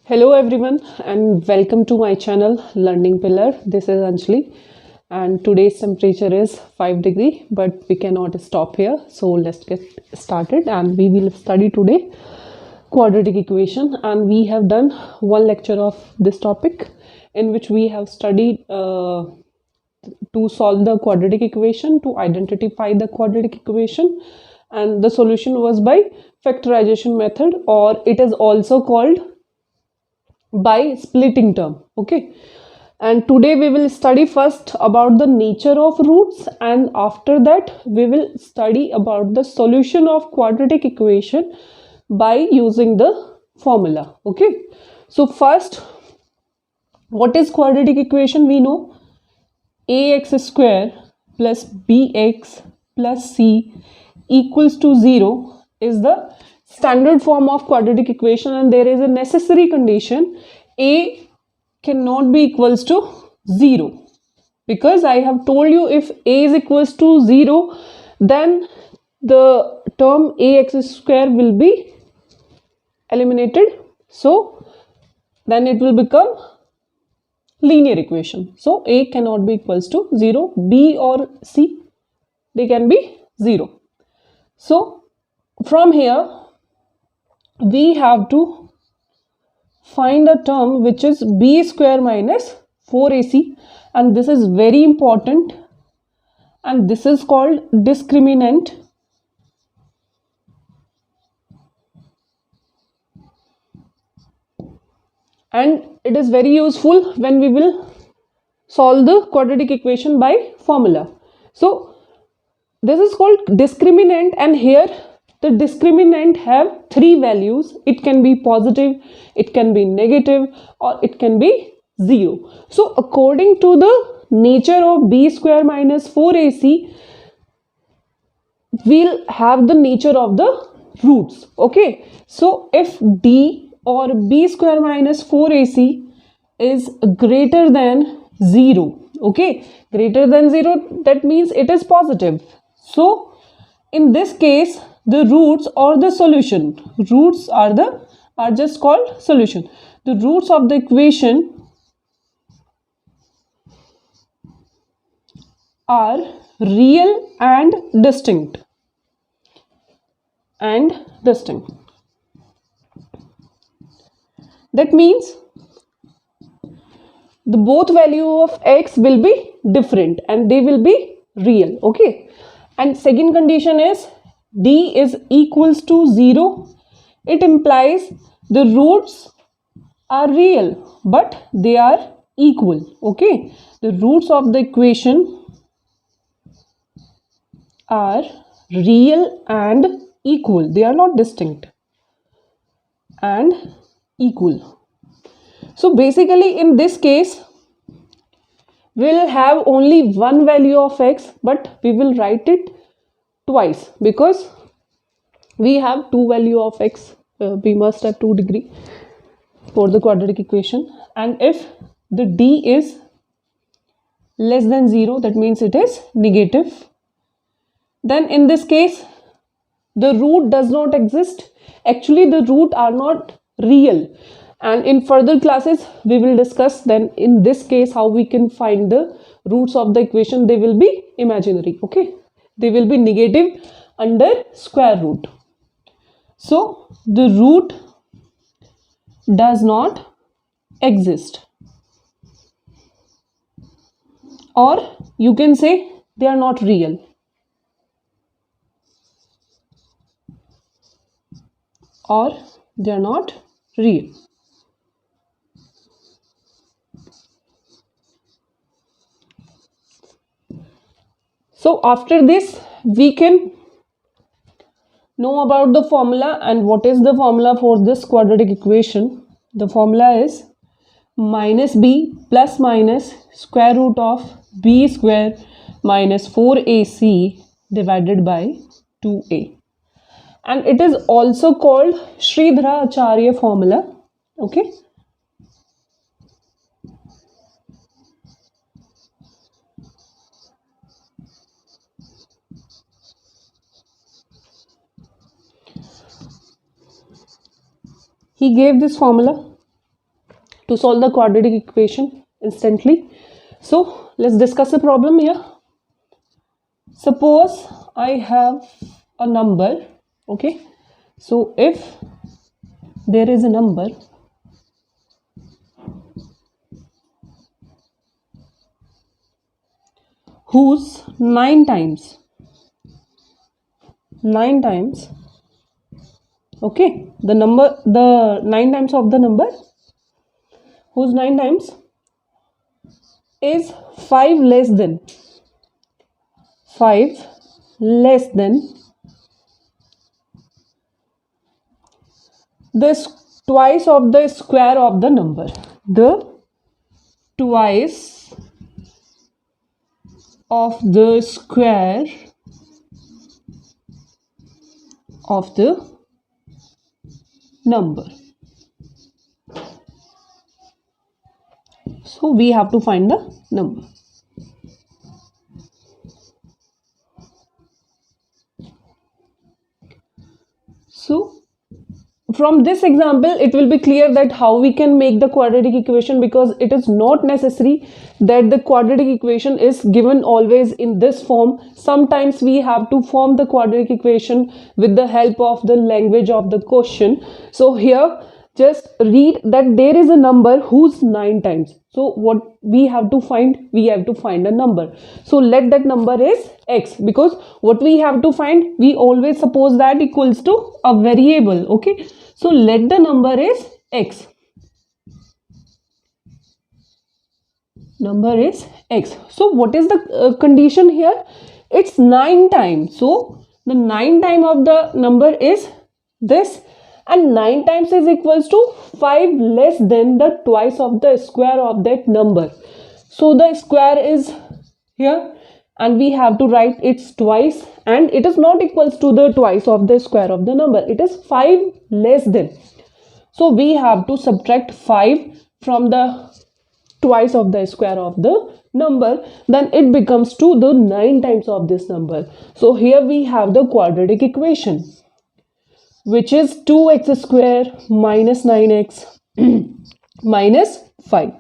Hello everyone and welcome to my channel Learning Pillar. This is Anjali and today's temperature is 5 degree, but we cannot stop here. So let's get started and we will study today quadratic equation, and we have done one lecture of this topic in which we have studied to solve the quadratic equation, to identify the quadratic equation, and the solution was by factorization method, or it is also called by splitting term. Okay, and today we will study first about the nature of roots, and after that we will study about the solution of quadratic equation by using the formula. Okay, so first, what is quadratic equation? We know ax square plus bx plus c equals to 0 is the standard form of quadratic equation, and there is a necessary condition: a cannot be equals to 0, because I have told you if a is equals to 0, then the term ax square will be eliminated, so then it will become linear equation. So a cannot be equals to 0, b or c, they can be 0. So from here we have to find a term which is b square minus 4ac, and this is very important, and this is called discriminant. And it is very useful when we will solve the quadratic equation by formula. So this is called discriminant, and here the discriminant have three values. It can be positive, it can be negative, or it can be 0. So according to the nature of b square minus 4ac, we'll have the nature of the roots. Okay, so if d or b square minus 4ac is greater than 0, okay, greater than 0, that means it is positive. So in this case, the roots or the solution, roots are just called solution. The roots of the equation are real and distinct. That means the both value of x will be different and they will be real. Okay, and second condition is d is equals to 0. It implies the roots are real but they are equal. Okay, the roots of the equation are real and equal, they are not distinct, and equal. So basically in this case we'll have only one value of x, but we will write it twice because we have two value of x. We must have 2 degree for the quadratic equation, and if the d is less than 0, that means it is negative, then in this case the root does not exist. Actually the root are not real, and in further classes we will discuss then in this case how we can find the roots of the equation. They will be imaginary. Okay, they will be negative under square root. So the root does not exist, or you can say they are not real, or they are not real. So after this we can know about the formula. And what is the formula for this quadratic equation? The formula is minus b plus minus square root of b square minus 4ac divided by 2a, and it is also called Sridhara Acharya formula. Okay, he gave this formula to solve the quadratic equation instantly. So let's discuss the problem here. Suppose I have a number, okay. So if there is a number whose 9 times, okay, the 9 times of the number whose 9 times is 5 less than this twice of the square of the number, the twice of the square of the number. So we have to find the number. So from this example, it will be clear that how we can make the quadratic equation, because it is not necessary that the quadratic equation is given always in this form. Sometimes we have to form the quadratic equation with the help of the language of the question. So here just read that there is a number whose 9 times. So what we have to find? We have to find a number. So let that number is x, because what we have to find, we always suppose that equals to a variable, okay. So let the number is x. Number is x. So what is the condition here? It's 9 times. So the 9 time of the number is this, and 9 times is equals to 5 less than the twice of the square of that number. So the square is here, and we have to write its twice, and it is not equals to the twice of the square of the number. It is 5 less than. So we have to subtract 5 from the twice of the square of the number, then it becomes to the 9 times of this number. So here we have the quadratic equation, which is 2x square minus 9x minus 5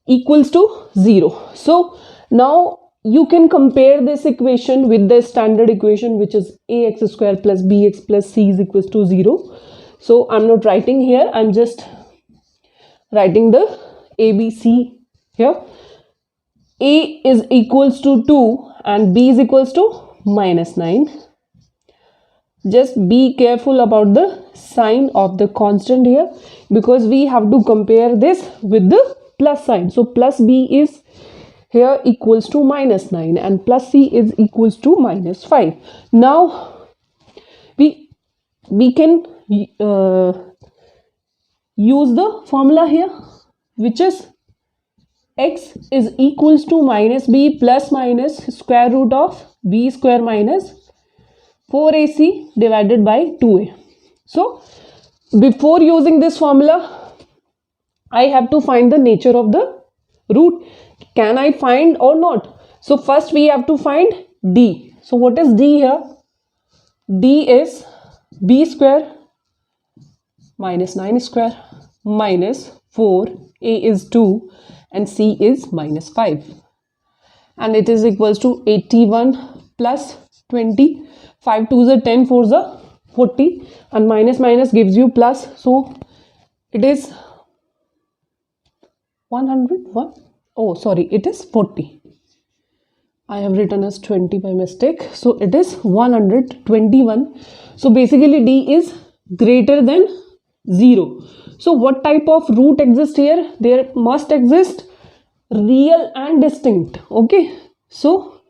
equals to 0. So now you can compare this equation with the standard equation, which is ax square plus bx plus c is equals to 0. So I'm not writing here, I'm just writing the ABC here. A is equals to 2 and b is equals to minus 9. Just be careful about the sign of the constant here, because we have to compare this with the plus sign. So plus b is here equals to minus 9 and plus c is equals to minus 5. Now we can use the formula here, which is x is equals to minus b plus minus square root of b square minus 4ac divided by 2a. So before using this formula, I have to find the nature of the root. Can I find or not? So first we have to find d. So what is d here? D is b square minus 9 square minus 4, a is 2 and c is minus 5, and it is equals to 81 plus 20. 5 2s are 10, 4s are 40, and minus minus gives you plus. So it is 101. Oh sorry, it is 40. I have written as 20 by mistake. So it is 121. So basically d is greater than 0. So what type of root exists here? There must exist real and distinct. Okay. So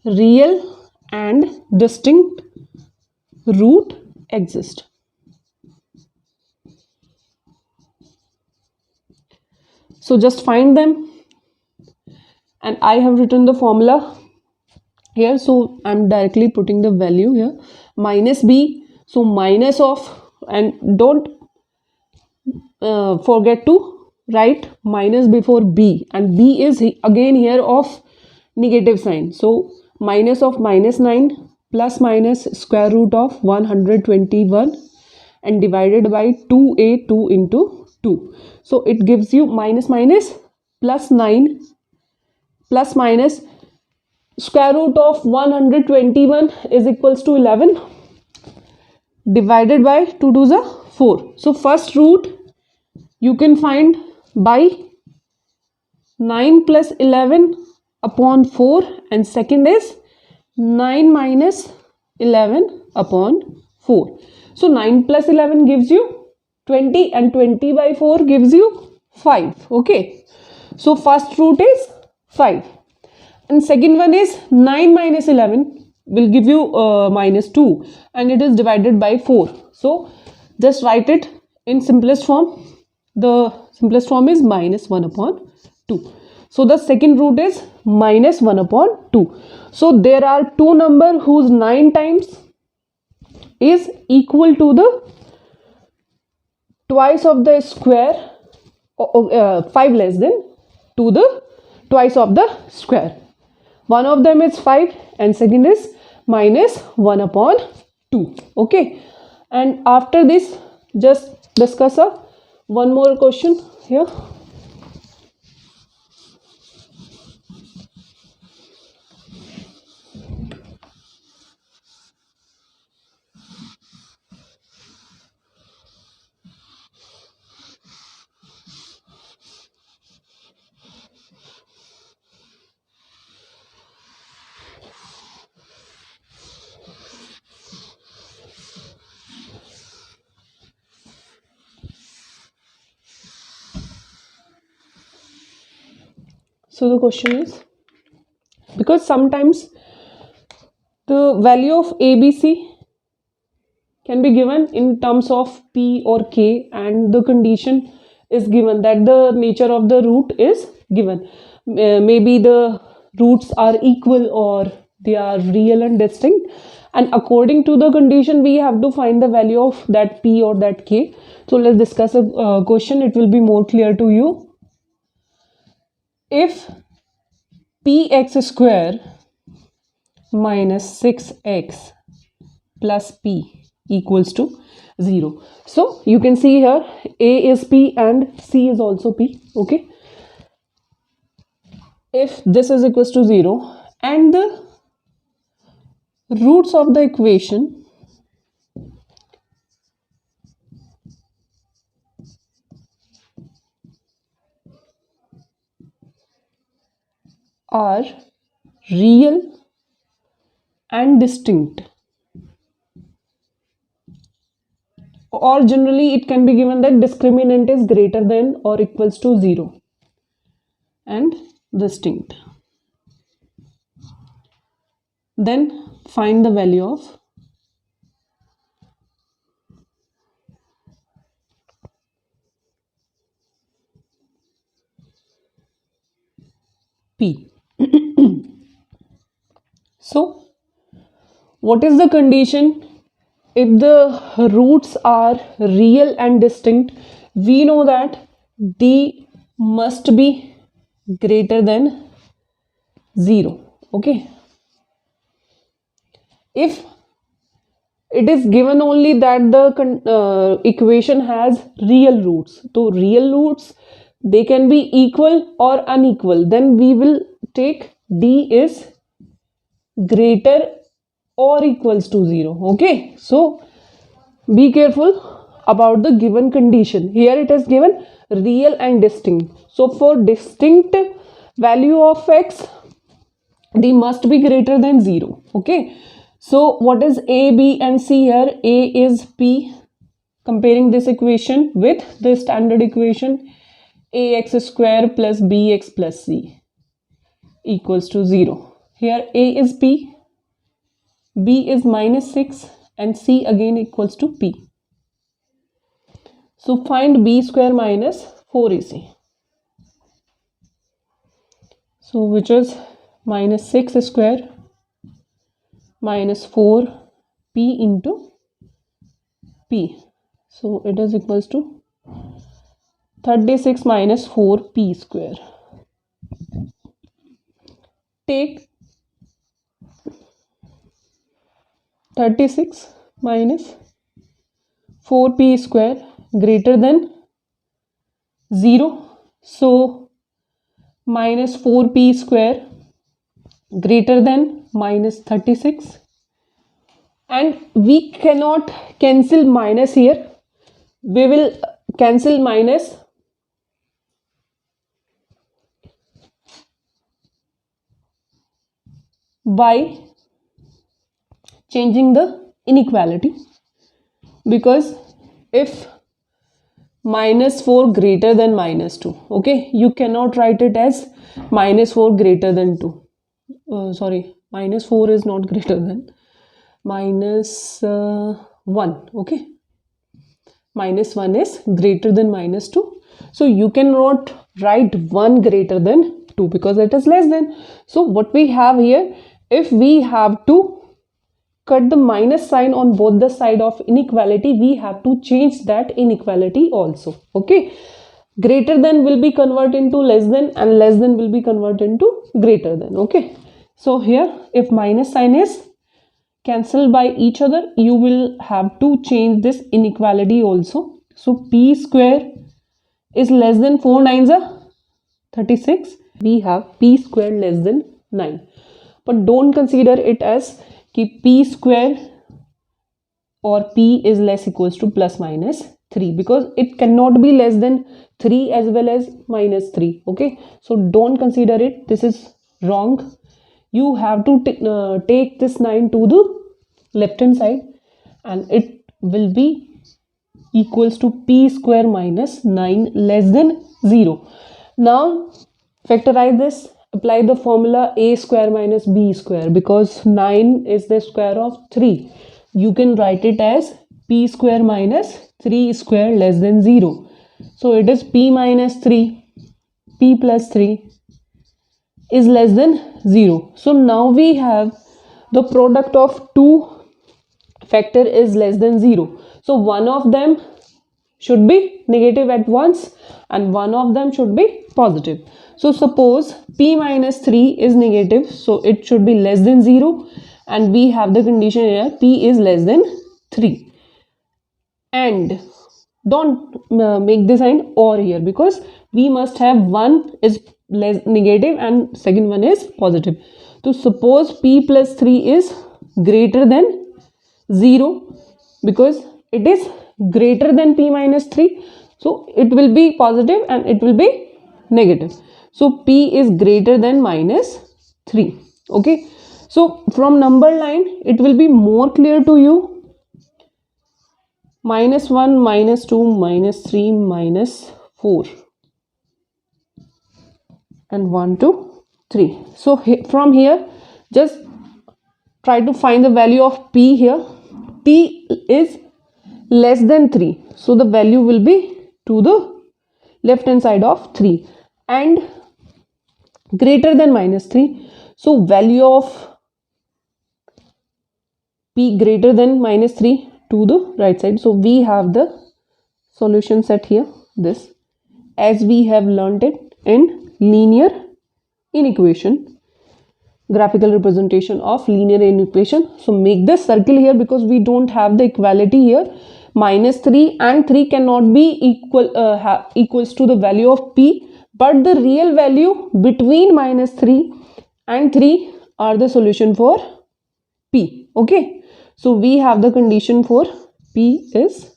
real and distinct root exist. So just find them, and I have written the formula here. So I'm directly putting the value here, minus b. So minus of, and don't forget to write minus before b, and b is again here of negative sign. So minus of minus 9 plus minus square root of 121 and divided by 2a, 2 into 2. So it gives you minus minus plus 9 plus minus square root of 121 is equals to 11 divided by 2 to the 4. So first root you can find by 9 plus 11 upon 4, and second is 9 minus 11 upon 4. So 9 plus 11 gives you 20 and 20 by 4 gives you 5. Okay. So first root is 5. And second one is 9 minus 11 will give you minus 2, and it is divided by 4. So just write it in simplest form. The simplest form is minus 1 upon 2. So the second root is minus 1 upon 2. So there are two numbers whose 9 times is equal to the twice of the square, 5 less than to the twice of the square. One of them is 5 and second is minus 1 upon 2. Okay. And after this, just discuss one more question here. So the question is, because sometimes the value of ABC can be given in terms of P or K, and the condition is given that the nature of the root is given. Maybe the roots are equal or they are real and distinct, and according to the condition we have to find the value of that P or that K. So let's discuss a question. It will be more clear to you. If px square minus 6x plus p equals to 0. So you can see here a is p and c is also p. Okay. If this is equals to 0 and the roots of the equation are real and distinct, or generally it can be given that discriminant is greater than or equals to 0 and distinct, then find the value of P. So what is the condition? If the roots are real and distinct, we know that D must be greater than 0. Okay. If it is given only that the equation has real roots, so real roots, they can be equal or unequal, then we will take D is greater or equals to 0. Okay. So be careful about the given condition. Here it is given real and distinct. So for distinct value of x, D must be greater than 0. Okay. So what is A, B and C here? A is P. Comparing this equation with the standard equation, ax square plus bx plus c equals to 0. Here A is P, B is minus 6 and C again equals to P. So find B square minus 4AC. So which is minus 6 square minus 4 P into P. So it is equals to 36 minus 4 P square. Take 36 minus 4p square greater than 0. So minus 4p square greater than minus 36. And we cannot cancel minus here. We will cancel minus by changing the inequality, because if minus 4 greater than minus 2, okay, you cannot write it as minus 4 greater than 2. Sorry, minus 4 is not greater than minus 1, okay, minus 1 is greater than minus 2. So you cannot write 1 greater than 2 because it is less than. So what we have here, if we have to cut the minus sign on both the side of inequality, we have to change that inequality also, okay. Greater than will be converted into less than, and less than will be converted into greater than, okay. So here, if minus sign is cancelled by each other, you will have to change this inequality also. So p square is less than 4 9s are 36. We have p square less than 9, but don't consider it as कि p square or p is less equals to plus minus 3, because it cannot be less than 3 as well as minus 3, okay. So don't consider it, this is wrong. You have to take this 9 to the left hand side, and it will be equals to p square minus 9 less than 0. Now factorize this, apply the formula a square minus b square, because 9 is the square of 3. You can write it as p square minus 3 square less than 0. So it is p minus 3, p plus 3 is less than 0. So now we have the product of two factor is less than 0. So one of them should be negative at once and one of them should be positive. So suppose p minus 3 is negative, so it should be less than 0, and we have the condition here p is less than 3. And don't make the sign or here, because we must have one is less negative and second one is positive. So suppose p plus 3 is greater than 0, because it is greater than p minus 3, so it will be positive and it will be negative. So p is greater than minus 3, okay. So from number line it will be more clear to you. Minus 1, minus 2, minus 3, minus 4, and 1, 2, 3. So from here just try to find the value of p here. P is less than 3, so the value will be to the left hand side of 3, and greater than minus 3, so value of p greater than minus 3 to the right side. So we have the solution set here, this, as we have learnt it in linear inequation, graphical representation of linear inequation. So make this circle here, because we don't have the equality here. Minus 3 and 3 cannot be equals to the value of p, but the real value between minus 3 and 3 are the solution for p, okay. So we have the condition for p is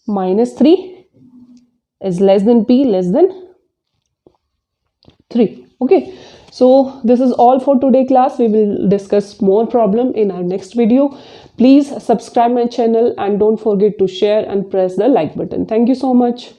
minus 3 is less than p less than 3, okay. So this is all for today class. We will discuss more problem in our next video. Please subscribe my channel and don't forget to share and press the like button. Thank you so much.